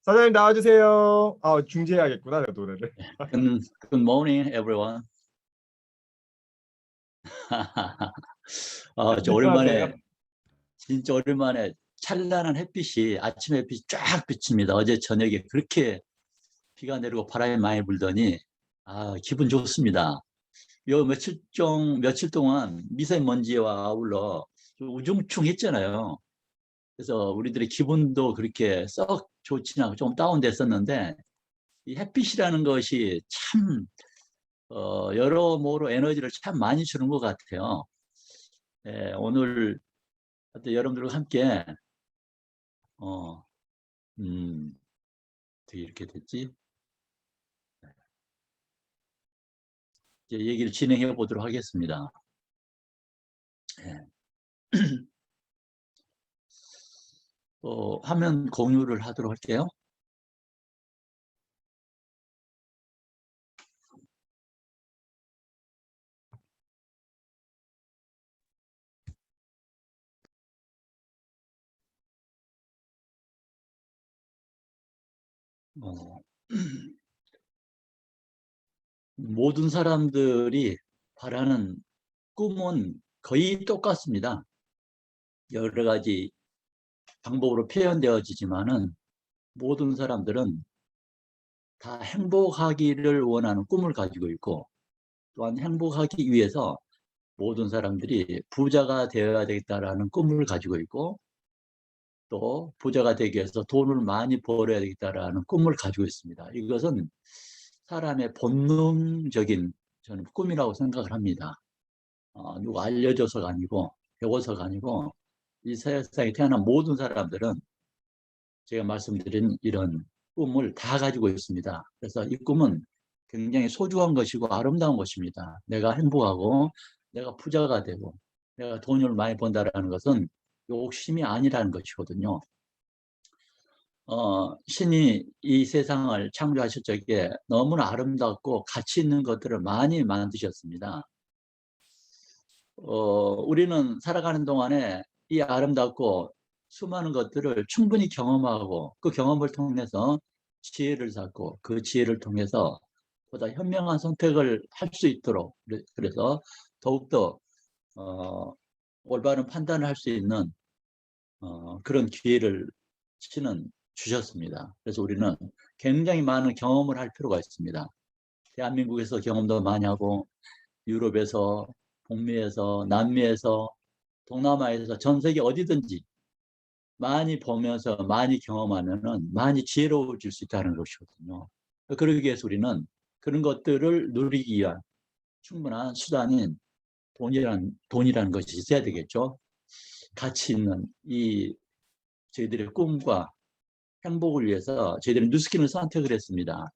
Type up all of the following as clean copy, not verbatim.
사장님 나와주세요. 중지해야겠구나, 내 노래를. Good morning, everyone. 저 오랜만에, 진짜 오랜만에 찬란한 햇빛이, 아침 햇빛이 쫙 비칩니다. 어제 저녁에 그렇게 비가 내리고 바람이 많이 불더니, 기분 좋습니다. 요 며칠 동안 미세먼지와 아울러 좀 우중충했잖아요. 그래서 우리들의 기분도 그렇게 썩 좋지는 않고 좀 다운됐었는데, 이 햇빛이라는 것이 참 여러모로 에너지를 참 많이 주는 것 같아요. 오늘 여러분들과 함께 어떻게 이렇게 됐지? 이제 얘기를 진행해 보도록 하겠습니다. 화면 공유를 하도록 할게요. 모든 사람들이 바라는 꿈은 거의 똑같습니다. 여러 가지 방법으로 표현되어지지만은 모든 사람들은 다 행복하기를 원하는 꿈을 가지고 있고, 또한 행복하기 위해서 모든 사람들이 부자가 되어야 되겠다라는 꿈을 가지고 있고, 또 부자가 되기 위해서 돈을 많이 벌어야 되겠다라는 꿈을 가지고 있습니다. 이것은 사람의 본능적인 저는 꿈이라고 생각을 합니다. 누가 알려줘서가 아니고 배워서가 아니고 이 세상에 태어난 모든 사람들은 제가 말씀드린 이런 꿈을 다 가지고 있습니다. 그래서 이 꿈은 굉장히 소중한 것이고 아름다운 것입니다. 내가 행복하고 내가 부자가 되고 내가 돈을 많이 번다라는 것은 욕심이 아니라는 것이거든요. 신이 이 세상을 창조하실 적에 너무나 아름답고 가치 있는 것들을 많이 만드셨습니다. 우리는 살아가는 동안에 이 아름답고 수많은 것들을 충분히 경험하고 그 경험을 통해서 지혜를 쌓고 그 지혜를 통해서 보다 현명한 선택을 할 수 있도록, 그래서 더욱더 올바른 판단을 할 수 있는 그런 기회를 신은 주셨습니다. 그래서 우리는 굉장히 많은 경험을 할 필요가 있습니다. 대한민국에서 경험도 많이 하고 유럽에서, 북미에서, 남미에서, 동남아에서 전 세계 어디든지 많이 보면서 많이 경험하면은 많이 지혜로워질 수 있다는 것이거든요. 그러기 위해서 우리는 그런 것들을 누리기 위한 충분한 수단인 돈이라는 것이 있어야 되겠죠. 가치 있는 저희들의 꿈과 행복을 위해서 저희들은 뉴스킨을 선택을 했습니다.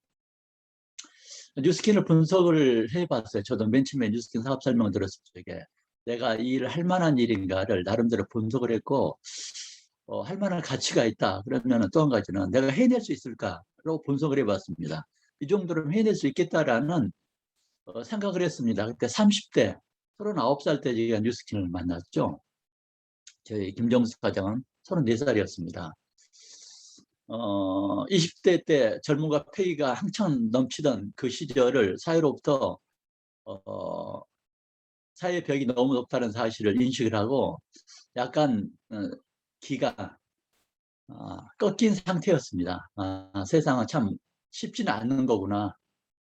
뉴스킨을 분석을 해봤어요. 저도 맨 처음에 뉴스킨 사업 설명을 들었을 적에 내가 이 일을 할 만한 일인가를 나름대로 분석을 했고, 할 만한 가치가 있다. 그러면 또 한 가지는 내가 해낼 수 있을까로 분석을 해봤습니다. 이 정도로 해낼 수 있겠다라는 생각을 했습니다. 그때 30대, 39살 때 제가 뉴스킨을 만났죠. 저희 김정수 과장은 34살이었습니다. 20대 때 젊음과 패기가 한창 넘치던 그 시절을 사회로부터 사회 벽이 너무 높다는 사실을 인식을 하고 약간 기가 꺾인 상태였습니다. 세상은 참 쉽지는 않는 거구나.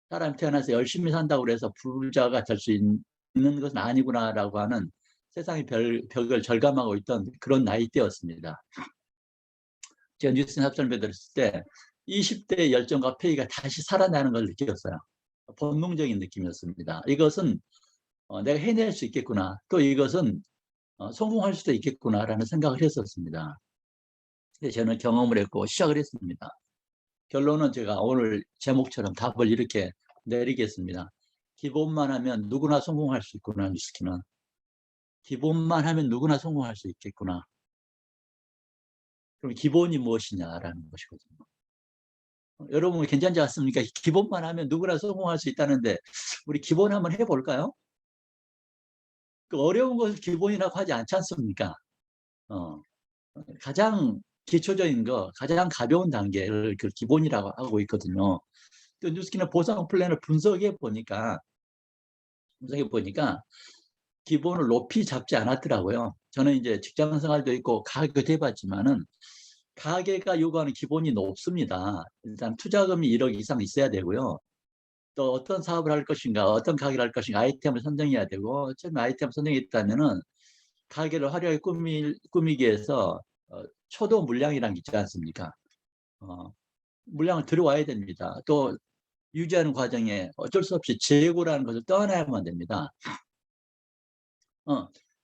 사람이 태어나서 열심히 산다고 해서 부자가 될 수 있는 것은 아니구나라고 하는 세상의 벽을 절감하고 있던 그런 나이대였습니다. 제가 뉴스 합설을 들었을 때 20대의 열정과 패기가 다시 살아나는 걸 느꼈어요. 본능적인 느낌이었습니다. 이것은 내가 해낼 수 있겠구나. 또 이것은 성공할 수도 있겠구나라는 생각을 했었습니다. 그래서 저는 경험을 했고 시작을 했습니다. 결론은 제가 오늘 제목처럼 답을 이렇게 내리겠습니다. 기본만 하면 누구나 성공할 수 있구나. 뉴스키는 기본만 하면 누구나 성공할 수 있겠구나. 그럼 기본이 무엇이냐라는 것이거든요. 여러분 괜찮지 않습니까? 기본만 하면 누구나 성공할 수 있다는데 우리 기본 한번 해볼까요? 그 어려운 것을 기본이라고 하지 않지 않습니까? 가장 기초적인 거, 가장 가벼운 단계를 그 기본이라고 하고 있거든요. 또 뉴스킨의 보상 플랜을 분석해 보니까 기본을 높이 잡지 않았더라고요. 저는 이제 직장 생활도 있고 가게도 해봤지만은 가게가 요구하는 기본이 높습니다. 일단 투자금이 1억 이상 있어야 되고요. 또 어떤 사업을 할 것인가, 어떤 가게를 할 것인가 아이템을 선정해야 되고, 처음에 아이템을 선정했다면은 가게를 화려하게 꾸미기 위해서 초도 물량이라는 게 있지 않습니까? 물량을 들어와야 됩니다. 또 유지하는 과정에 어쩔 수 없이 재고라는 것을 떠나야만 됩니다.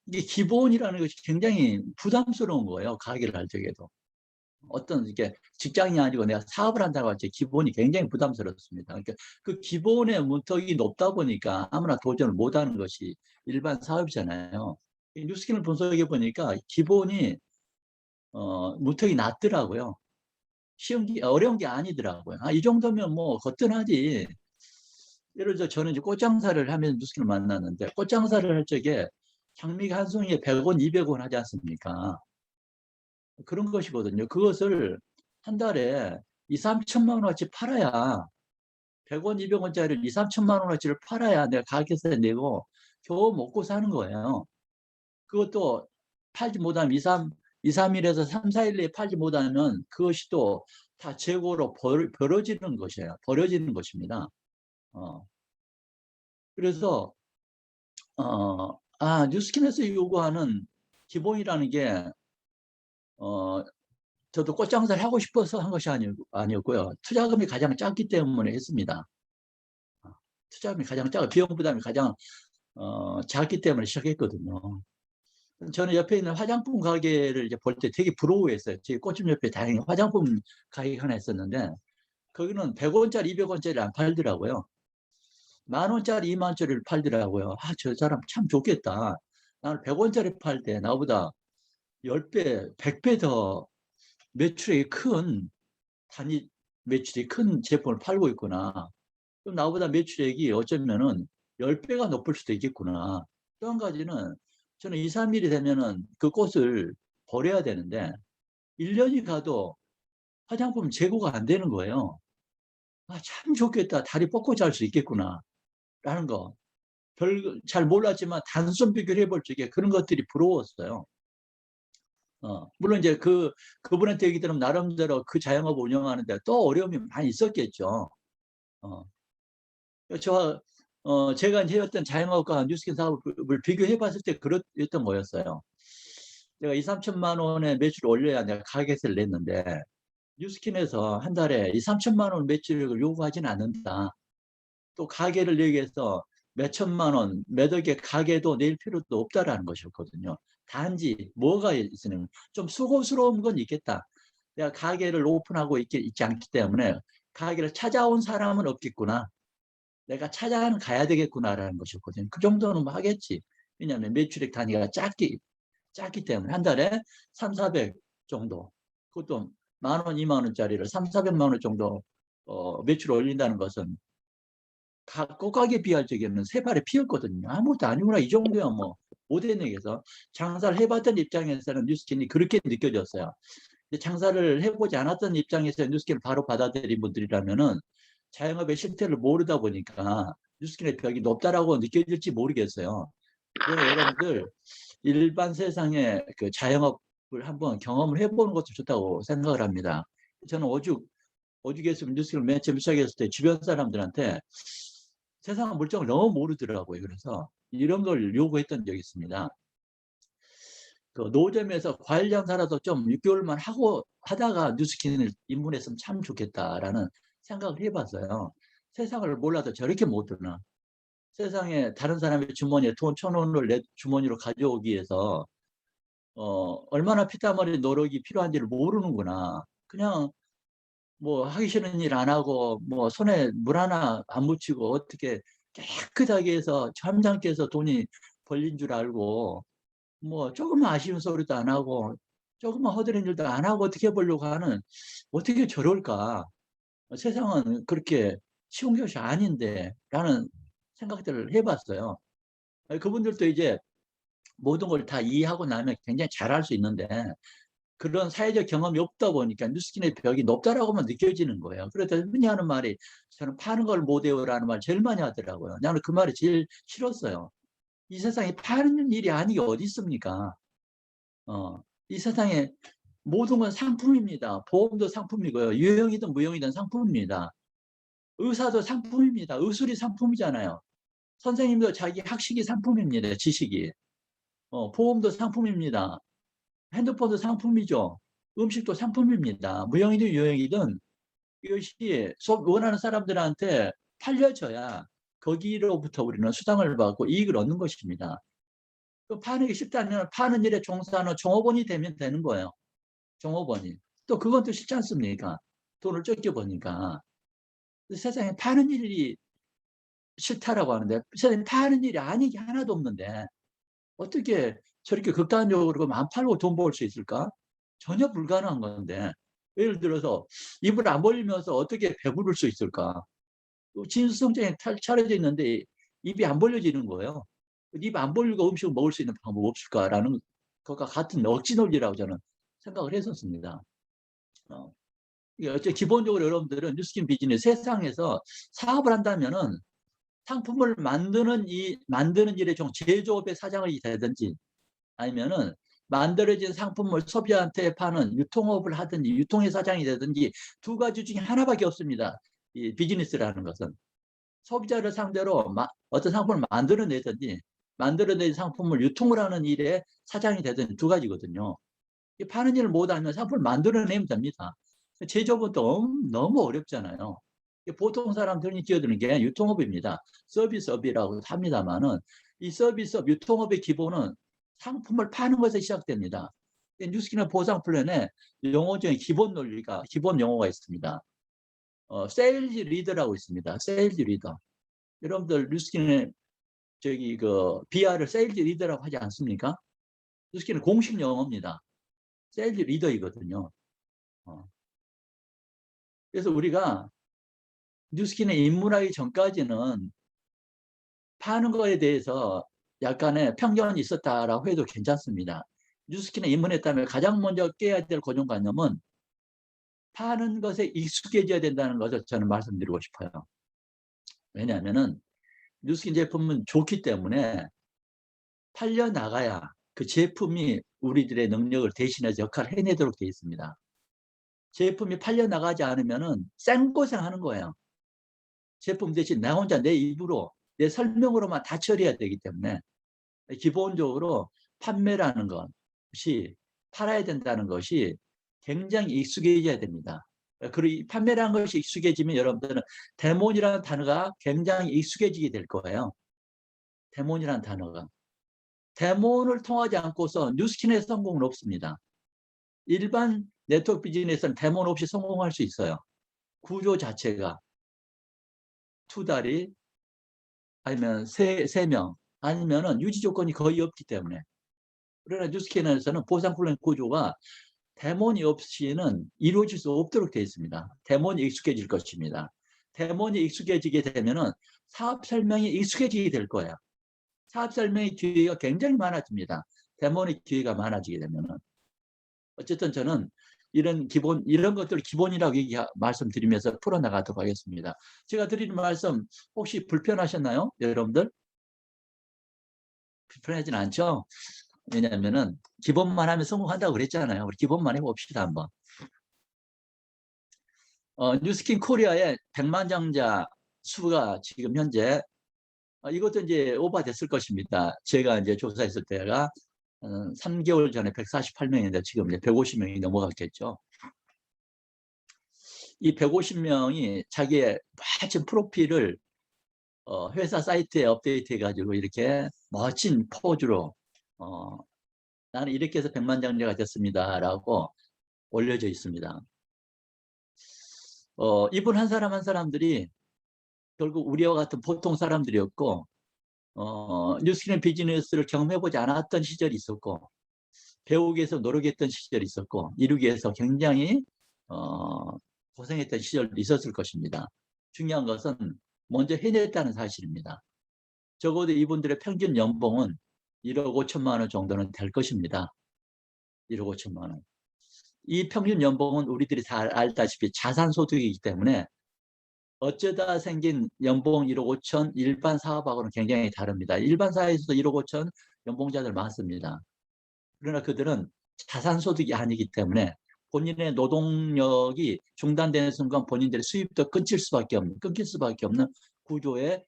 이게 기본이라는 것이 굉장히 부담스러운 거예요. 가게를 할 적에도. 어떤 이게 직장이 아니고 내가 사업을 한다고 할 때 기본이 굉장히 부담스럽습니다. 그러니까 그 기본의 문턱이 높다 보니까 아무나 도전을 못하는 것이 일반 사업이잖아요. 뉴스킨을 분석해 보니까 기본이 문턱이 낮더라고요. 어려운 게 아니더라고요. 이 정도면 뭐 거뜬하지. 예를 들어 저는 이제 꽃장사를 하면서 뉴스킨을 만났는데, 꽃장사를 할 적에 장미가 한 송이에 100원, 200원 하지 않습니까? 그런 것이거든요. 그것을 한 달에 2, 3천만 원어치 팔아야, 100원, 200원짜리를 2, 3천만 원어치를 팔아야 내가 가게세 내고 겨우 먹고 사는 거예요. 그것도 팔지 못하면 2, 3일에서 3, 4일 내에 팔지 못하면 그것이 또 다 재고로 벌어지는 것이에요. 버려지는 것입니다. 그래서 뉴스킨에서 요구하는 기본이라는 게 저도 꽃장사를 하고 싶어서 한 것이 아니었고요. 투자금이 가장 작기 때문에 했습니다. 투자금이 가장 작고 비용 부담이 가장 작기 때문에 시작했거든요. 저는 옆에 있는 화장품 가게를 이제 볼 때 되게 부러워했어요. 제 꽃집 옆에 다행히 화장품 가게가 하나 있었는데 거기는 100원짜리, 200원짜리 안 팔더라고요. 10,000원짜리, 20,000원짜리를 팔더라고요. 저 사람 참 좋겠다. 나는 100원짜리 팔 때 나보다 10배, 100배 더 매출이 큰 단위 매출이 큰 제품을 팔고 있구나. 그럼 나보다 매출액이 어쩌면은 10배가 높을 수도 있겠구나. 또 한 가지는 저는 2, 3일이 되면은 그 꽃을 버려야 되는데 1년이 가도 화장품 재고가 안 되는 거예요. 참 좋겠다. 다리 뻗고 잘 수 있겠구나. 라는 거. 잘 몰랐지만 단순 비교를 해볼 적에 그런 것들이 부러웠어요. 물론 이제 그분한테 얘기 들으면 나름대로 그 자영업 운영하는데 또 어려움이 많이 있었겠죠. 어, 제가 이제 해왔던 자영업과 뉴스킨 사업을 비교해 봤을 때 그랬던 거였어요. 내가 2, 3천만 원의 매출을 올려야 내가 가게세를 냈는데 뉴스킨에서 한 달에 2, 3천만 원 매출을 요구하지는 않는다. 또 가게를 내기 위해서 몇 천만 원, 몇 억의 가게도 낼 필요도 없다라는 것이었거든요. 단지 뭐가 있으면 좀 수고스러운 건 있겠다. 내가 가게를 오픈하고 있지 않기 때문에 가게를 찾아온 사람은 없겠구나. 내가 가야 되겠구나라는 것이었거든요. 그 정도는 뭐 하겠지. 왜냐하면 매출액 단위가 작기 때문에 한 달에 3, 400 정도. 그것도 10,000원, 20,000원짜리를 3, 400만 원 정도 매출을 올린다는 것은 꽃가게 비할 적에는 세 발에 피었거든요. 아무것도 아니구나. 이 정도야 뭐 못해내겠어. 장사를 해봤던 입장에서는 뉴스킨이 그렇게 느껴졌어요. 장사를 해보지 않았던 입장에서 뉴스킨을 바로 받아들인 분들이라면은 자영업의 실태를 모르다 보니까 뉴스킨의 벽이 높다라고 느껴질지 모르겠어요. 그래서 여러분들 일반 세상의 그 자영업을 한번 경험을 해보는 것도 좋다고 생각을 합니다. 저는 오죽했으면 뉴스킨을 맨 처음 시작했을 때 주변 사람들한테 세상 물정을 너무 모르더라고요. 그래서 이런 걸 요구했던 적이 있습니다. 그 노점에서 과일 장사라도 좀 6개월만 하다가 뉴스킨을 입문했으면 참 좋겠다라는 생각을 해봤어요. 세상을 몰라도 저렇게 못하나. 세상에 다른 사람의 주머니에 돈 1,000원을 내 주머니로 가져오기 위해서 얼마나 피땀흘리 노력이 필요한지를 모르는구나. 그냥 뭐 하기 싫은 일 안 하고 뭐 손에 물 하나 안 묻히고 어떻게 깨끗하게 해서 잠잠게 해서 돈이 벌린 줄 알고 뭐 조금만 아쉬운 소리도 안 하고 조금만 허드렛 일도 안 하고 어떻게 해보려고 하는, 어떻게 저럴까. 세상은 그렇게 쉬운 것이 아닌데 라는 생각들을 해봤어요. 그분들도 이제 모든 걸 다 이해하고 나면 굉장히 잘할 수 있는데 그런 사회적 경험이 없다 보니까 뉴스킨의 벽이 높다라고만 느껴지는 거예요. 그래서 흔히 하는 말이 저는 파는 걸 못해요라는 말 제일 많이 하더라고요. 나는 그 말이 제일 싫었어요. 이 세상에 파는 일이 아닌 게 어디 있습니까? 이 세상에 모든 건 상품입니다. 보험도 상품이고요. 유형이든 무형이든 상품입니다. 의사도 상품입니다. 의술이 상품이잖아요. 선생님도 자기 학식이 상품입니다. 지식이. 보험도 상품입니다. 핸드폰도 상품이죠. 음식도 상품입니다. 무형이든 유형이든 이것이 원하는 사람들한테 팔려져야 거기로부터 우리는 수당을 받고 이익을 얻는 것입니다. 파는 게 쉽다면 파는 일에 종사하는 종업원이 되면 되는 거예요. 종업원이. 또 그건 또 쉽지 않습니까? 돈을 적게 버니까. 세상에 파는 일이 싫다라고 하는데 세상에 파는 일이 아닌 게 하나도 없는데 어떻게 저렇게 극단적으로 안 팔고 돈 벌 수 있을까? 전혀 불가능한 건데 예를 들어서 입을 안 벌리면서 어떻게 배부를 수 있을까? 진수성장에 차려져 있는데 입이 안 벌려지는 거예요. 입 안 벌리고 음식을 먹을 수 있는 방법 없을까라는 것과 같은 억지 논리라고 저는 생각을 했었습니다. 어째 기본적으로 여러분들은 뉴스킨 비즈니스 세상에서 사업을 한다면은 상품을 만드는 일의 제조업의 사장이 되든지 아니면은 만들어진 상품을 소비자한테 파는 유통업을 하든지 유통의 사장이 되든지 두 가지 중에 하나밖에 없습니다. 이 비즈니스라는 것은 소비자를 상대로 어떤 상품을 만들어내든지 만들어낸 상품을 유통을 하는 일의 사장이 되든지 두 가지거든요. 파는 일을 못하면 상품을 만들어내면 됩니다. 제조업은 너무 어렵잖아요. 보통 사람들이 끼어드는 게 유통업입니다. 서비스업이라고 합니다만은 이 서비스업, 유통업의 기본은 상품을 파는 것에서 시작됩니다. 뉴스킨의 보상 플랜에 용어 중에 기본 논리가, 기본 용어가 있습니다. 세일즈 리더라고 있습니다. 세일즈 리더. 여러분들 뉴스킨의 BR을 세일즈 리더라고 하지 않습니까? 뉴스킨은 공식 용어입니다. 세일즈 리더이거든요. 그래서 우리가 뉴스킨에 입문하기 전까지는 파는 거에 대해서 약간의 편견이 있었다라고 해도 괜찮습니다. 뉴스킨에 입문했다면 가장 먼저 깨야 될 고정관념은 파는 것에 익숙해져야 된다는 것을 저는 말씀드리고 싶어요. 왜냐하면 뉴스킨 제품은 좋기 때문에 팔려나가야 그 제품이 우리들의 능력을 대신해서 역할을 해내도록 되어 있습니다. 제품이 팔려나가지 않으면 생고생하는 거예요. 제품 대신 나 혼자 내 입으로 내 설명으로만 다 처리해야 되기 때문에 기본적으로 판매라는 것이 팔아야 된다는 것이 굉장히 익숙해져야 됩니다. 그리고 판매라는 것이 익숙해지면 여러분들은 데몬이라는 단어가 굉장히 익숙해지게 될 거예요. 데몬이라는 단어가. 데몬을 통하지 않고서 뉴스킨의 성공은 없습니다. 일반 네트워크 비즈니스는 데몬 없이 성공할 수 있어요. 구조 자체가 두 다리 아니면 세 명 아니면은 유지 조건이 거의 없기 때문에. 그러나 뉴스킨에서는 보상 플랜 구조가 데몬이 없이는 이루어질 수 없도록 되어 있습니다. 데몬이 익숙해질 것입니다. 데몬이 익숙해지게 되면은 사업 설명이 익숙해지게 될 거예요. 사업 설명의 기회가 굉장히 많아집니다. 데몬의 기회가 많아지게 되면은. 어쨌든 저는 이런 것들을 기본이라고 말씀드리면서 풀어나가도록 하겠습니다. 제가 드리는 말씀 혹시 불편하셨나요? 여러분들? 불편하진 않죠? 왜냐하면은 기본만 하면 성공한다고 그랬잖아요. 우리 기본만 해봅시다 한번. 뉴스킨 코리아의 100만 장자 수가 지금 현재 이것도 이제 오버됐을 것입니다. 제가 이제 조사했을 때가 3개월 전에 148명인데 지금 이제 150명이 넘어갔겠죠. 이 150명이 자기의 멋진 프로필을 회사 사이트에 업데이트 해가지고 이렇게 멋진 포즈로 나는 이렇게 해서 100만 장자가 됐습니다 라고 올려져 있습니다. 이분 한 사람 한 사람들이 결국 우리와 같은 보통 사람들이었고 뉴스킨 비즈니스를 경험해보지 않았던 시절이 있었고 배우기 위해서 노력했던 시절이 있었고 이루기 위해서 굉장히 고생했던 시절도 있었을 것입니다. 중요한 것은 먼저 해냈다는 사실입니다. 적어도 이분들의 평균 연봉은 1억 5천만 원 정도는 될 것입니다. 1억 5천만 원. 이 평균 연봉은 우리들이 잘 알다시피 자산소득이기 때문에 어쩌다 생긴 연봉 1억 5천 일반 사업하고는 굉장히 다릅니다. 일반 사회에서도 1억 5천 연봉자들 많습니다. 그러나 그들은 자산소득이 아니기 때문에 본인의 노동력이 중단되는 순간 본인들의 수입도 끊길 수밖에 없는 구조의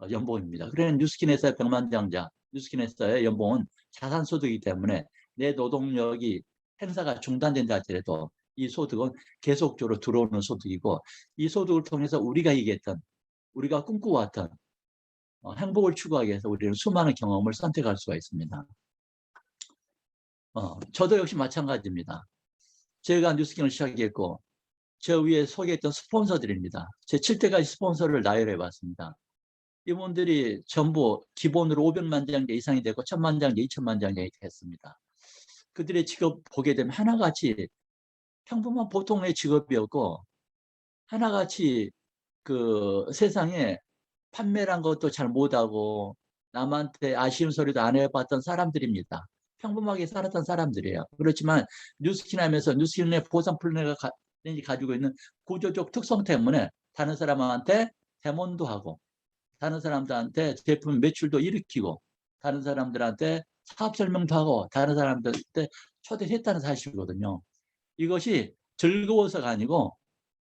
연봉입니다. 그러나 뉴스킨 회사의 백만장자, 뉴스킨 회사의 연봉은 자산소득이기 때문에 내 노동력이 행사가 중단된다 하더라도 이 소득은 계속적으로 들어오는 소득이고, 이 소득을 통해서 우리가 얘기했던, 우리가 꿈꿔왔던 행복을 추구하기 위해서 우리는 수많은 경험을 선택할 수가 있습니다. 저도 역시 마찬가지입니다. 제가 뉴스킨을 시작했고 저 위에 소개했던 스폰서들입니다. 제 7대까지 스폰서를 나열해 봤습니다. 이분들이 전부 기본으로 500만 장제 이상이 되고 1000만 장제, 2000만 장제 됐습니다. 그들의 직업 보게 되면 하나같이 평범한 보통의 직업이었고, 하나같이 그 세상에 판매란 것도 잘 못하고 남한테 아쉬운 소리도 안 해봤던 사람들입니다. 평범하게 살았던 사람들이에요. 그렇지만 뉴스킨 하면서 뉴스킨의 보상 플랜을 가지고 있는 구조적 특성 때문에 다른 사람한테 대mon도 하고, 다른 사람들한테 제품 매출도 일으키고, 다른 사람들한테 사업 설명도 하고, 다른 사람들한테 초대했다는 사실이거든요. 이것이 즐거워서가 아니고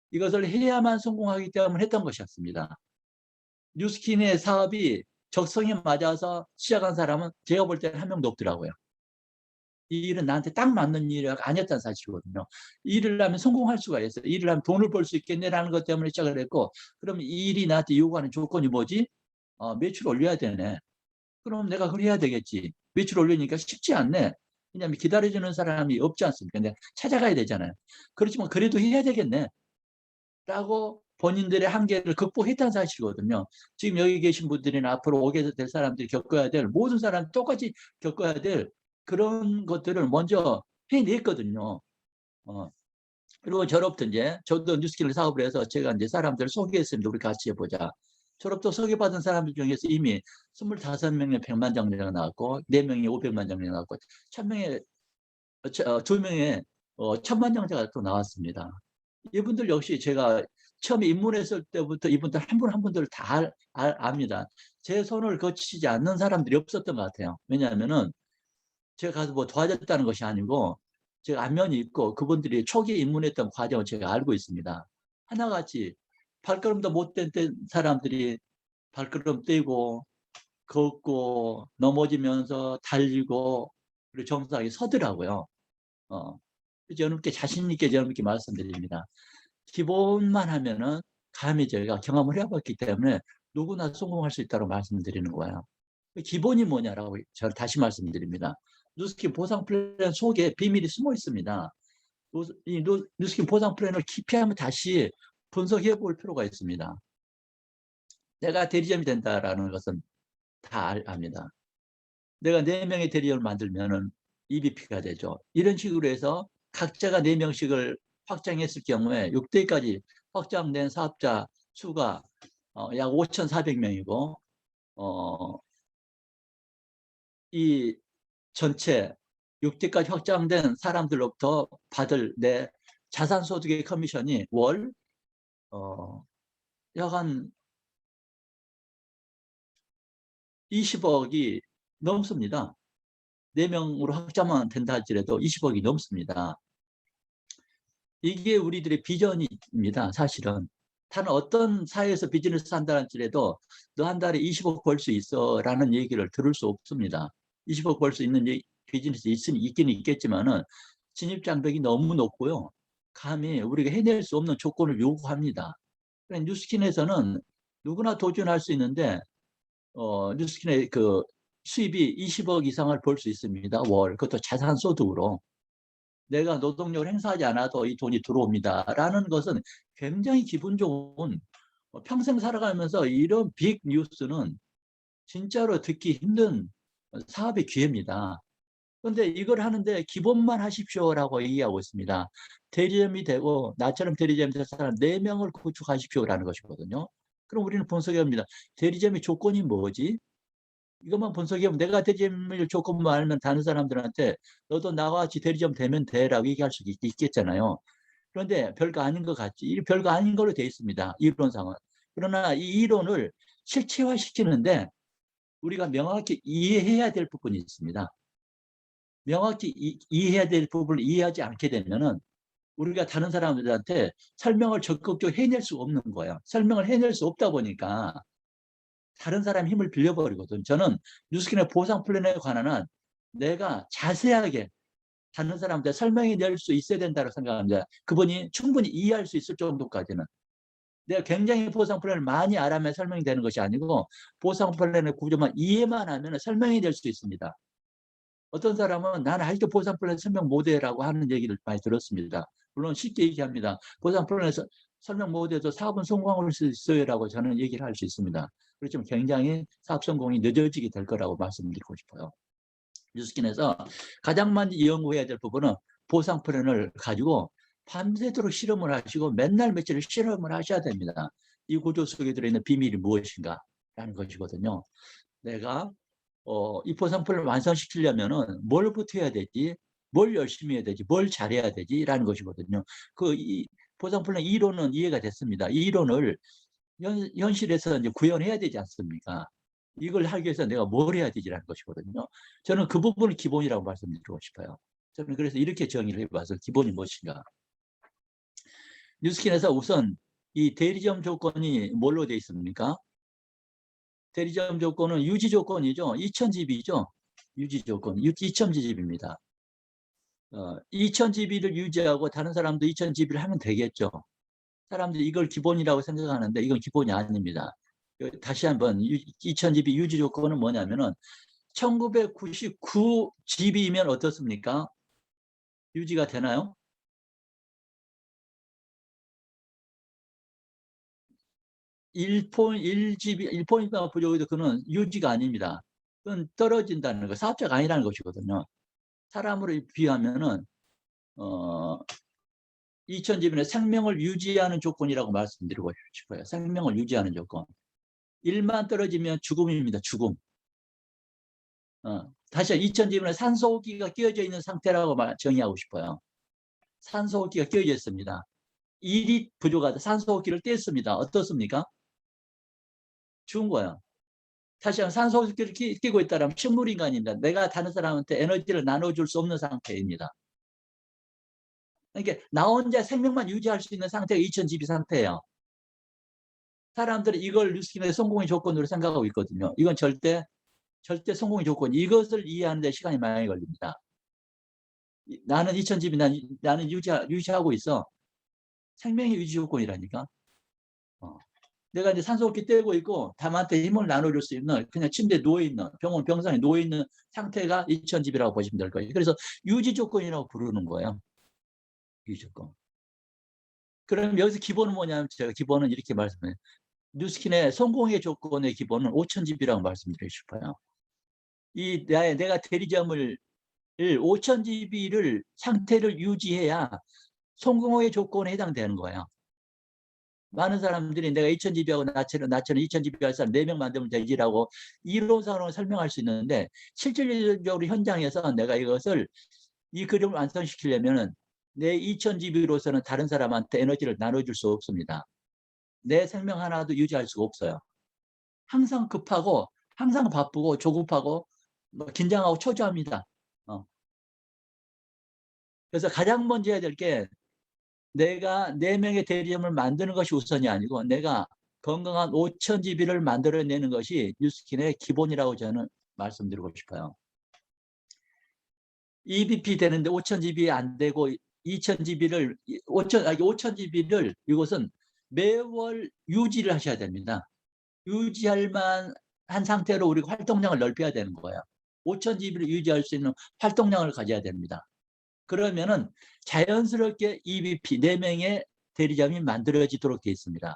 이것을 해야만 성공하기 때문에 했던 것이었습니다. 뉴스킨의 사업이 적성에 맞아서 시작한 사람은 제가 볼 때는 한 명도 없더라고요. 이 일은 나한테 딱 맞는 일이 아니었다는 사실이거든요. 일을 하면 성공할 수가 있어요. 일을 하면 돈을 벌 수 있겠네라는 것 때문에 시작을 했고, 그럼 이 일이 나한테 요구하는 조건이 뭐지? 매출 올려야 되네. 그럼 내가 그걸 해야 되겠지. 매출 올리니까 쉽지 않네. 왜냐하면 기다려주는 사람이 없지 않습니까? 근데 찾아가야 되잖아요. 그렇지만 그래도 해야 되겠네. 라고 본인들의 한계를 극복했다는 사실이거든요. 지금 여기 계신 분들이나 앞으로 오게 될 사람들이 겪어야 될, 모든 사람이 똑같이 겪어야 될 그런 것들을 먼저 해냈거든요. 그리고 저로부터 이제 저도 뉴스킬 사업을 해서 제가 이제 사람들을 소개했습니다. 우리 같이 해보자. 저로부터 소개받은 사람들 중에서 이미 25명의 100만 장자가 나왔고, 4명이 500만 장자가 나왔고, 1000명의 2명의 1000만 장자가 또 나왔습니다. 이분들 역시 제가 처음에 입문했을 때부터 이분들 한 분 한 분들 다 압니다. 제 손을 거치지 않는 사람들이 없었던 것 같아요. 왜냐하면은 제가 가서 뭐 도와줬다는 것이 아니고 제가 안면이 있고 그분들이 초기에 입문했던 과정을 제가 알고 있습니다. 하나같이 발걸음도 못된 사람들이 발걸음 떼고 걷고 넘어지면서 달리고 그리고 정상에 서더라고요. 여러분께 자신 있게 여러분께 말씀드립니다. 기본만 하면은 감히 저희가 경험을 해봤기 때문에 누구나 성공할 수 있다고 말씀드리는 거예요. 기본이 뭐냐라고 저는 다시 말씀드립니다. 뉴스킨 보상 플랜 속에 비밀이 숨어 있습니다. 이 뉴스킨 보상 플랜을 깊이 한번 다시 분석해 볼 필요가 있습니다. 내가 대리점이 된다라는 것은 다 압니다. 내가 4명의 대리점을 만들면은 EBP가 되죠. 이런 식으로 해서 각자가 4명씩을 확장했을 경우에 6대까지 확장된 사업자 수가 약 5,400명이고 이 전체 6대까지 확장된 사람들로부터 받을 내 자산소득의 커미션이 월 약 한 20억이 넘습니다. 4명으로 확장만 된다 할지라도 20억이 넘습니다. 이게 우리들의 비전입니다. 사실은. 다른 어떤 사회에서 비즈니스 한다 할지라도 너 한 달에 20억 벌 수 있어 라는 얘기를 들을 수 없습니다. 20억 벌 수 있는 비즈니스 있긴 있겠지만은 진입장벽이 너무 높고요. 감히 우리가 해낼 수 없는 조건을 요구합니다. 뉴스킨에서는 누구나 도전할 수 있는데 뉴스킨의 그 수입이 20억 이상을 벌 수 있습니다. 월. 그것도 자산소득으로. 내가 노동력을 행사하지 않아도 이 돈이 들어옵니다. 라는 것은 굉장히 기분 좋은, 평생 살아가면서 이런 빅 뉴스는 진짜로 듣기 힘든 사업의 기회입니다. 그런데 이걸 하는데 기본만 하십시오라고 얘기하고 있습니다. 대리점이 되고 나처럼 대리점이 될 사람 4명을 구축하십시오라는 것이거든요. 그럼 우리는 분석해봅니다. 대리점의 조건이 뭐지? 이것만 분석해보면 내가 대리점을 조건만 알면 다른 사람들한테 너도 나와 같이 대리점 되면 돼라고 얘기할 수 있겠잖아요. 그런데 별거 아닌 것 같지. 이 별거 아닌 걸로 되어 있습니다. 이론상은. 그러나 이 이론을 실체화시키는데 우리가 명확히 이해해야 될 부분이 있습니다. 명확히 이해해야 될 부분을 이해하지 않게 되면은 우리가 다른 사람들한테 설명을 적극적으로 해낼 수 없는 거예요. 설명을 해낼 수 없다 보니까 다른 사람 힘을 빌려버리거든. 저는 뉴스킨의 보상 플랜에 관한 내가 자세하게 다른 사람한테 설명해 낼 수 있어야 된다고 생각합니다. 그분이 충분히 이해할 수 있을 정도까지는. 내가 굉장히 보상 플랜을 많이 알아면 설명이 되는 것이 아니고 보상 플랜의 구조만 이해만 하면 설명이 될 수 있습니다. 어떤 사람은 나는 아직도 보상 플랜 설명 못해라고 하는 얘기를 많이 들었습니다. 물론 쉽게 얘기합니다. 보상 플랜에서 설명 못해도 사업은 성공할 수 있어요라고 저는 얘기를 할 수 있습니다. 그렇지만 굉장히 사업 성공이 늦어지게 될 거라고 말씀드리고 싶어요. 뉴스킨에서 가장 많이 연구해야 될 부분은 보상 플랜을 가지고 밤새도록 실험을 하시고 맨날 며칠 실험을 하셔야 됩니다. 이 구조 속에 들어있는 비밀이 무엇인가 라는 것이거든요. 내가 이 보상 플랜을 완성시키려면은 뭘부터 해야 되지, 뭘 열심히 해야 되지, 뭘 잘해야 되지라는 것이거든요. 이 보상 플랜 이론은 이해가 됐습니다. 이 이론을 현실에서 이제 구현해야 되지 않습니까? 이걸 하기 위해서 내가 뭘 해야 되지라는 것이거든요. 저는 그 부분을 기본이라고 말씀드리고 싶어요. 저는 그래서 이렇게 정의를 해봐서 기본이 무엇인가. 뉴스킨에서 우선 이 대리점 조건이 뭘로 되어 있습니까? 대리점 조건은 유지 조건이죠. 2000집이죠. 유지 조건, 2000집입니다. 2000집을 유지하고 다른 사람도 2000집을 하면 되겠죠. 사람들이 이걸 기본이라고 생각하는데 이건 기본이 아닙니다. 다시 한번 2000집이 유지 조건은 뭐냐면은 1999집이면 어떻습니까? 유지가 되나요? 1집이 1포인트가 부족해도 그는 유지가 아닙니다. 그건 떨어진다는 거, 사업자가 아니라는 것이거든요. 사람으로 비하면은 2000집의 생명을 유지하는 조건이라고 말씀드리고 싶어요. 생명을 유지하는 조건. 1만 떨어지면 죽음입니다. 죽음. 다시 2000집은 산소호흡기가 끼어져 있는 상태라고 정의하고 싶어요. 산소호흡기가 끼어져 있습니다. 1이 부족하다. 산소호흡기를 뗐습니다. 어떻습니까? 죽은 거야. 다시 한번 산소호흡기를 끼고 있다면 식물인간입니다. 내가 다른 사람한테 에너지를 나눠줄 수 없는 상태입니다. 그러니까 나 혼자 생명만 유지할 수 있는 상태가 2000집이 상태예요. 사람들이 이걸 뉴스킨의 성공의 조건으로 생각하고 있거든요. 이건 절대 성공의 조건. 이것을 이해하는 데 시간이 많이 걸립니다. 나는 2000집이 나는 유지하고 있어. 생명의 유지 조건이라니까. 내가 이제 산소호흡기 떼고 있고 남한테 힘을 나눠줄 수 있는 그냥 침대에 누워있는 병상에 누워있는 상태가 2000집이라고 보시면 될 거예요. 그래서 유지 조건이라고 부르는 거예요. 유지 조건. 그럼 여기서 기본은 뭐냐면 제가 기본은 이렇게 말씀해요. 뉴스킨의 성공의 조건의 기본은 5000집이라고 말씀드리고 싶어요. 내가 대리점을 5000집을 상태를 유지해야 성공의 조건에 해당되는 거예요. 많은 사람들이 내가 2000집이하고 나처럼 2000집이 할 사람 4명 만들면 되지라고 이론상으로 설명할 수 있는데 실질적으로 현장에서 내가 이 그림을 완성시키려면 내 2000집으로서는 다른 사람한테 에너지를 나눠줄 수 없습니다. 내 생명 하나도 유지할 수가 없어요. 항상 급하고 항상 바쁘고 조급하고 긴장하고 초조합니다. 그래서 가장 먼저 해야 될 게 내가 4명의 대리점을 만드는 것이 우선이 아니고 내가 건강한 5000집을 만들어내는 것이 뉴스킨의 기본이라고 저는 말씀드리고 싶어요. EBP 되는데 5000집이 안 되고 2000집을 5000집을 이것은 매월 유지를 하셔야 됩니다. 유지할 만한 상태로 우리가 활동량을 넓혀야 되는 거예요. 5000집을 유지할 수 있는 활동량을 가져야 됩니다. 그러면은 자연스럽게 EBP 4명의 대리점이 만들어지도록 되어 있습니다.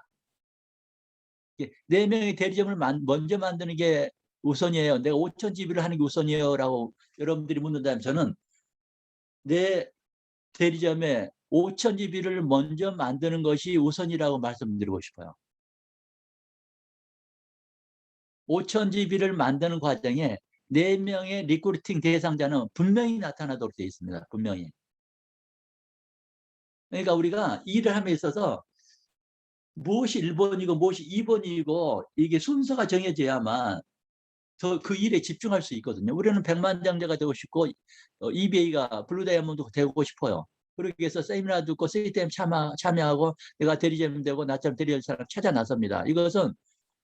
4명의 대리점을 먼저 만드는 게 우선이에요. 내가 5000집을 하는 게 우선이에요 라고 여러분들이 묻는다면 저는 내 대리점에 5000집을 먼저 만드는 것이 우선이라고 말씀드리고 싶어요. 5000GB를 만드는 과정에 4명의 리크루팅 대상자는 분명히 나타나도록 되어 있습니다. 분명히. 그러니까 우리가 일을 함에 있어서 무엇이 1번이고 무엇이 2번이고 이게 순서가 정해져야만 더 그 일에 집중할 수 있거든요. 우리는 백만장자가 되고 싶고 EBA가 블루 다이아몬드 되고 싶어요. 그러기 위해서 세미나 듣고 시스템 참여하고 내가 대리점 되고 나처럼 대리할 사람 찾아 나섭니다. 이것은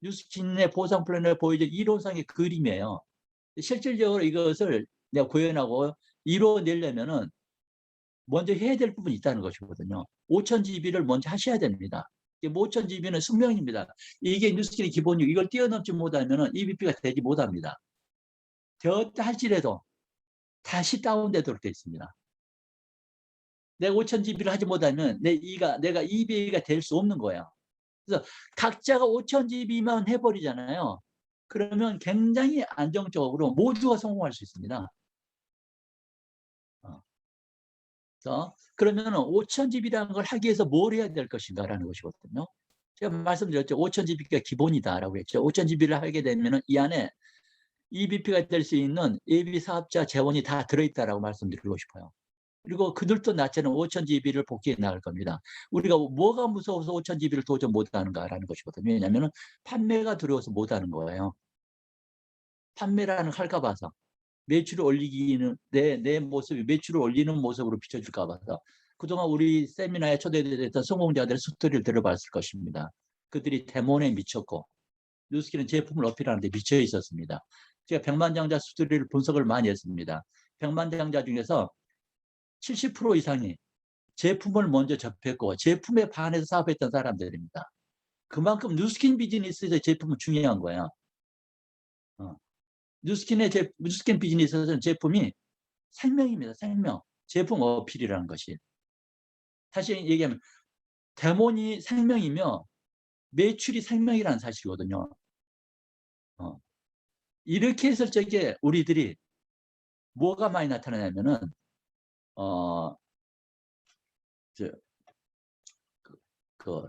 뉴스킨의 보상 플랜을 보여준 이론상의 그림이에요. 실질적으로 이것을 내가 구현하고 이루어내려면은 먼저 해야 될 부분이 있다는 것이거든요. 5000GB를 먼저 하셔야 됩니다. 5000GB는 숙명입니다. 이게 뉴스킨의 기본이고 이걸 뛰어넘지 못하면 EBP가 되지 못합니다. 되었다 할지라도 다시 다운되도록 되어 있습니다. 내가 5000GB를 하지 못하면 내가 EBA가 될 수 없는 거예요. 그래서 각자가 5000GB만 해버리잖아요. 그러면 굉장히 안정적으로 모두가 성공할 수 있습니다. 그러면 5000GB라는 걸 하기 위해서 뭘 해야 될 것인가라는 것이거든요. 제가 말씀드렸죠. 5000GB가 기본이다라고 했죠. 5000GB를 하게 되면 이 안에 EBP가 될 수 있는 예비 사업자 재원이 다 들어있다라고 말씀드리고 싶어요. 그리고 그들도 나처럼 5000GB를 복귀해 나갈 겁니다. 우리가 뭐가 무서워서 5000GB를 도전 못하는가라는 것이거든요. 왜냐하면 판매가 두려워서 못하는 거예요. 판매라는 할까 봐서. 매출을 올리기는 내 모습이 매출을 올리는 모습으로 비춰줄까 봐서 그동안 우리 세미나에 초대됐던 성공자들의 스토리를 들어봤을 것입니다. 그들이 데몬에 미쳤고 뉴스킨은 제품을 어필하는 데 미쳐 있었습니다. 제가 백만장자 스토리를 분석을 많이 했습니다. 백만장자 중에서 70% 이상이 제품을 먼저 접했고 제품에 반해서 사업했던 사람들입니다. 그만큼 뉴스킨 비즈니스에서 제품은 중요한 거예요. 뉴스킨 비즈니스에서는 제품이 생명입니다. 생명. 제품 어필이라는 것이. 다시 얘기하면 데몬이 생명이며 매출이 생명이라는 사실이거든요. 이렇게 했을 적에 우리들이 뭐가 많이 나타나냐면은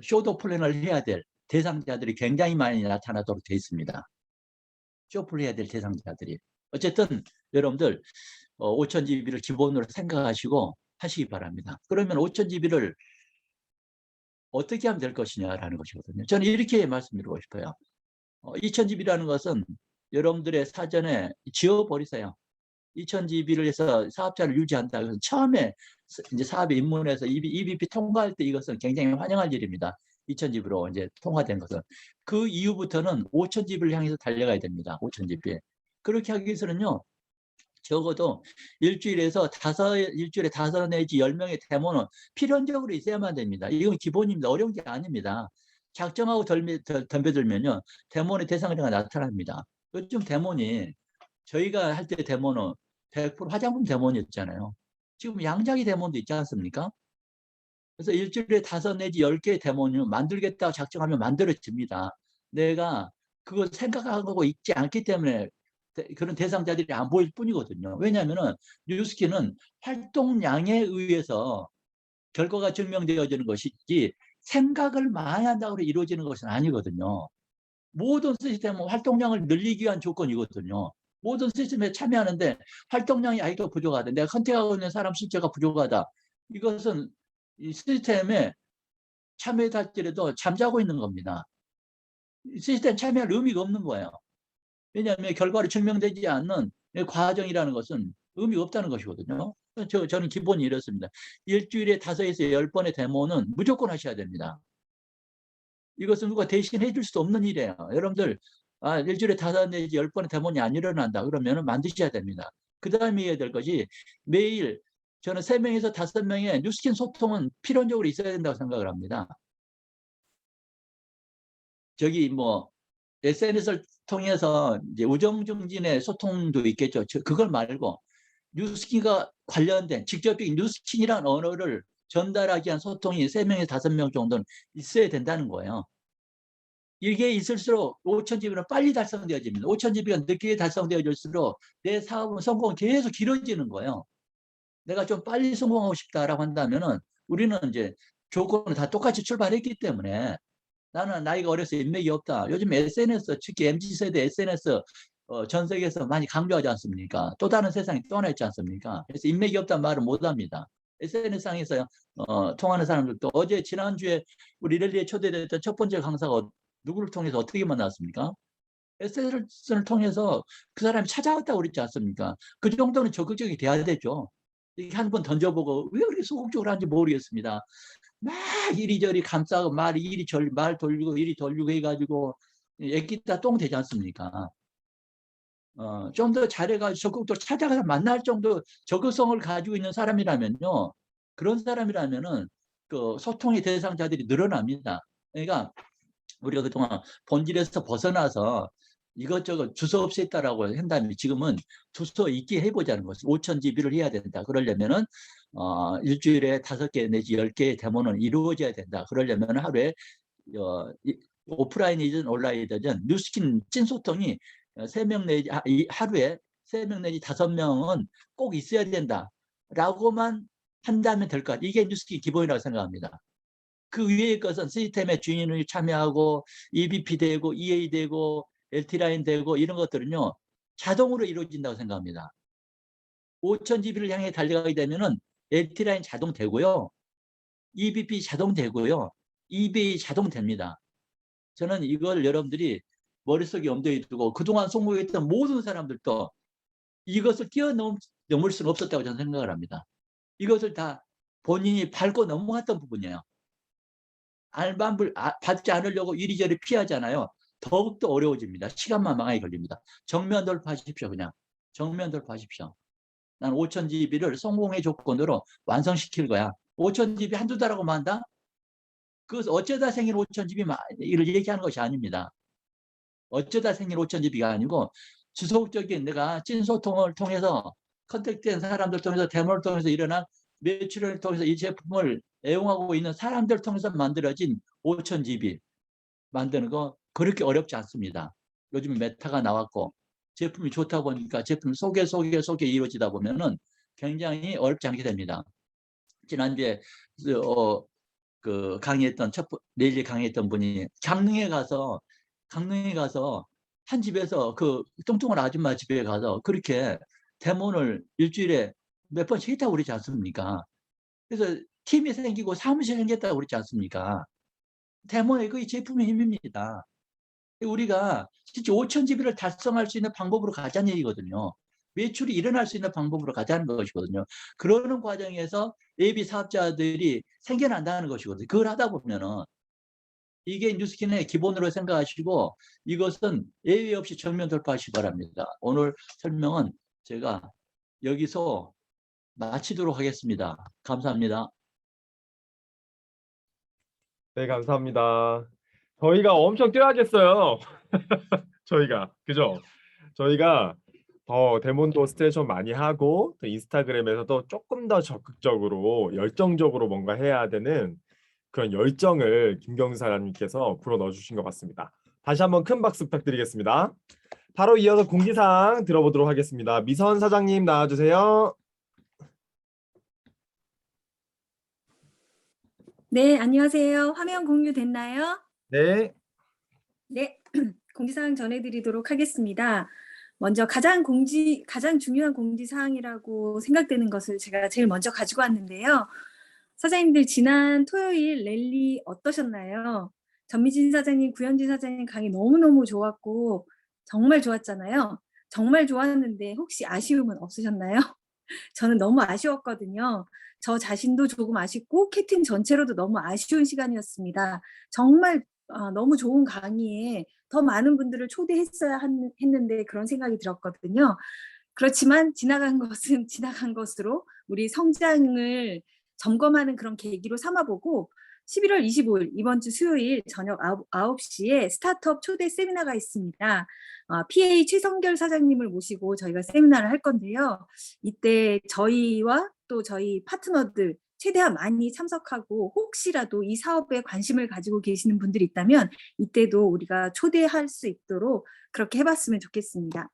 쇼도 플랜을 해야 될 대상자들이 굉장히 많이 나타나도록 되어 있습니다. 쇼플을 해야 될 대상자들이. 어쨌든 여러분들 5000GB를 기본으로 생각하시고 하시기 바랍니다. 그러면 5000GB를 어떻게 하면 될 것이냐라는 것이거든요. 저는 이렇게 말씀드리고 싶어요. 2000GB라는 것은 여러분들의 사전에 지워버리세요. 2000GB를 해서 사업자를 유지한다. 그래서 처음에 이제 사업에 입문해서 EBP 통과할 때 이것은 굉장히 환영할 일입니다. 2000GB로 이제 통과된 것은. 그 이후부터는 5000GB를 향해서 달려가야 됩니다. 5000GB. 그렇게 하기 위해서는요. 적어도 일주일에 5 내지 10명의 데모는 필연적으로 있어야만 됩니다. 이건 기본입니다. 어려운 게 아닙니다. 작정하고 덤벼들면요. 데모의 대상자가 나타납니다. 요즘 데모니 저희가 할 때 데모는 100% 화장품 데모였잖아요. 지금 양자기 데모도 있지 않습니까? 그래서 일주일에 5 내지 10개의 데모는 만들겠다고 작정하면 만들어집니다. 내가 그거 생각하고 있지 않기 때문에 그런 대상자들이 안 보일 뿐이거든요. 왜냐하면 뉴스킨은 활동량에 의해서 결과가 증명되어지는 것이지 생각을 많이 한다고 이루어지는 것은 아니거든요. 모든 시스템은 활동량을 늘리기 위한 조건이거든요. 모든 시스템에 참여하는데 활동량이 아직도 부족하다. 내가 컨택하고 있는 사람 숫자가 부족하다. 이것은 이 시스템에 참여했다 할지라도 잠자고 있는 겁니다. 시스템 참여할 의미가 없는 거예요. 왜냐하면 결과로 증명되지 않는 과정이라는 것은 의미가 없다는 것이거든요. 저는 기본이 이렇습니다. 일주일에 5에서 10번의 데모는 무조건 하셔야 됩니다. 이것은 누가 대신 해줄 수 없는 일이에요. 여러분들 일주일에 5 내지 10번의 데모는 안 일어난다. 그러면 만드셔야 됩니다. 그 다음에 해야 될 것이 매일 저는 3명에서 5명의 뉴스킨 소통은 필연적으로 있어야 된다고 생각을 합니다. 저기 뭐 SNS를 통해서 이제 우정증진의 소통도 있겠죠. 그걸 말고 뉴스킨과 관련된 직접적인 뉴스킨이라는 언어를 전달하기 위한 소통이 3명에서 5명 정도는 있어야 된다는 거예요. 이게 있을수록 5000GB는 빨리 달성되어집니다. 5000GB가 늦게 달성되어질수록 내 사업은 성공은 계속 길어지는 거예요. 내가 좀 빨리 성공하고 싶다라고 한다면은 우리는 이제 조건을 다 똑같이 출발했기 때문에 나는 나이가 어려서 인맥이 없다. 요즘 SNS, 특히 MZ세대 SNS 전 세계에서 많이 강조하지 않습니까? 또 다른 세상이 또 하나 있지 않습니까? 그래서 인맥이 없다는 말을 못합니다. SNS상에서 통하는 사람들도 어제 지난주에 우리 랠리에 초대됐던 첫 번째 강사가 누구를 통해서 어떻게 만났습니까? SNS를 통해서 그 사람이 찾아왔다고 그랬지 않습니까? 그 정도는 적극적이 돼야 되죠. 이렇게 한 번 던져보고 왜 그렇게 소극적으로 하는지 모르겠습니다. 막 이리저리 감싸고 말 돌리고 이리 돌리고 해가지고 애기다 똥 되지 않습니까? 좀 더 잘해가지고 적극적으로 찾아가서 만날 정도 적극성을 가지고 있는 사람이라면요. 그런 사람이라면은 그 소통의 대상자들이 늘어납니다. 그러니까 우리가 그동안 본질에서 벗어나서 이것저것 주소 없이 했다라고 한다면 지금은 주소 있게 해보자는 것을 5,000GB를 해야 된다. 그러려면은 일주일에 5개 내지 10개의 데모는 이루어져야 된다. 그러려면 하루에 오프라인이든 온라인이든 뉴스킨 찐소통이 3명 내지 하루에 3명 내지 5명은 꼭 있어야 된다. 라고만 한다면 될 것 같아요. 이게 뉴스킨 기본이라고 생각합니다. 그 위의 것은 시스템의 주인이 참여하고 EBP 되고 EA 되고 LT라인 되고 이런 것들은요. 자동으로 이루어진다고 생각합니다. 5,000GB를 향해 달려가게 되면은 LT라인 자동 되고요. EBP 자동 되고요. EBA 자동 됩니다. 저는 이걸 여러분들이 머릿속에 염두에 두고 그동안 성공했던 모든 사람들도 이것을 뛰어넘을 수는 없었다고 저는 생각을 합니다. 이것을 다 본인이 밟고 넘어갔던 부분이에요. 밟지 않으려고 이리저리 피하잖아요. 더욱더 어려워집니다. 시간만 많이 걸립니다. 정면 돌파하십시오. 그냥 정면 돌파하십시오. 난 5,000GB를 성공의 조건으로 완성시킬 거야. 5,000GB 한두 달 하고만 한다? 그것은 어쩌다 생긴 5,000GB를 얘기하는 것이 아닙니다. 어쩌다 생긴 5,000GB가 아니고 지속적인 내가 찐소통을 통해서 컨택된 사람들 통해서 데모를 통해서 일어난 매출을 통해서 이 제품을 애용하고 있는 사람들 통해서 만들어진 5,000GB 만드는 거 그렇게 어렵지 않습니다. 요즘 메타가 나왔고 제품이 좋다 보니까 제품 소개 이루어지다 보면은 굉장히 어렵지 않게 됩니다. 지난주에 그 강의했던 내일 강의했던 분이 강릉에 가서 한 집에서 그 뚱뚱한 아줌마 집에 가서 그렇게 데모를 일주일에 몇 번씩 했다고 그러지 않습니까? 그래서 팀이 생기고 사무실이 생겼다고 그러지 않습니까? 데모는 그 제품의 힘입니다. 우리가 진짜 5,000GB를 달성할 수 있는 방법으로 가자는 얘기거든요. 매출이 일어날 수 있는 방법으로 가자는 것이거든요. 그러는 과정에서 예비 사업자들이 생겨난다는 것이거든요. 그걸 하다 보면은 이게 뉴스킨의 기본으로 생각하시고 이것은 예외 없이 정면 돌파하시기 바랍니다. 오늘 설명은 제가 여기서 마치도록 하겠습니다. 감사합니다. 네, 감사합니다. 저희가 엄청 뛰어야겠어요. 저희가 그죠? 저희가 더 데몬도 스트레칭 많이 하고 또 인스타그램에서도 조금 더 적극적으로 열정적으로 뭔가 해야 되는 그런 열정을 김경사님께서 불어넣어 주신 것 같습니다. 다시 한번 큰 박수 부탁드리겠습니다. 바로 이어서 공지사항 들어보도록 하겠습니다. 미선 사장님 나와주세요. 네, 안녕하세요. 화면 공유됐나요? 네. 네, 공지사항 전해드리도록 하겠습니다. 먼저 가장 중요한 공지사항이라고 생각되는 것을 제가 제일 먼저 가지고 왔는데요. 사장님들 지난 토요일 랠리 어떠셨나요? 전미진 사장님, 구현진 사장님 강의 너무너무 좋았고 정말 좋았잖아요. 정말 좋았는데 혹시 아쉬움은 없으셨나요? 저는 너무 아쉬웠거든요. 저 자신도 조금 아쉽고 캐팀 전체로도 너무 아쉬운 시간이었습니다. 정말 너무 좋은 강의에 더 많은 분들을 초대했어야 했는데 그런 생각이 들었거든요. 그렇지만 지나간 것은 지나간 것으로 우리 성장을 점검하는 그런 계기로 삼아보고 11월 25일 이번 주 수요일 저녁 9시에 스타트업 초대 세미나가 있습니다. PA 최성결 사장님을 모시고 저희가 세미나를 할 건데요. 이때 저희와 또 저희 파트너들 최대한 많이 참석하고 혹시라도 이 사업에 관심을 가지고 계시는 분들이 있다면 이때도 우리가 초대할 수 있도록 그렇게 해봤으면 좋겠습니다.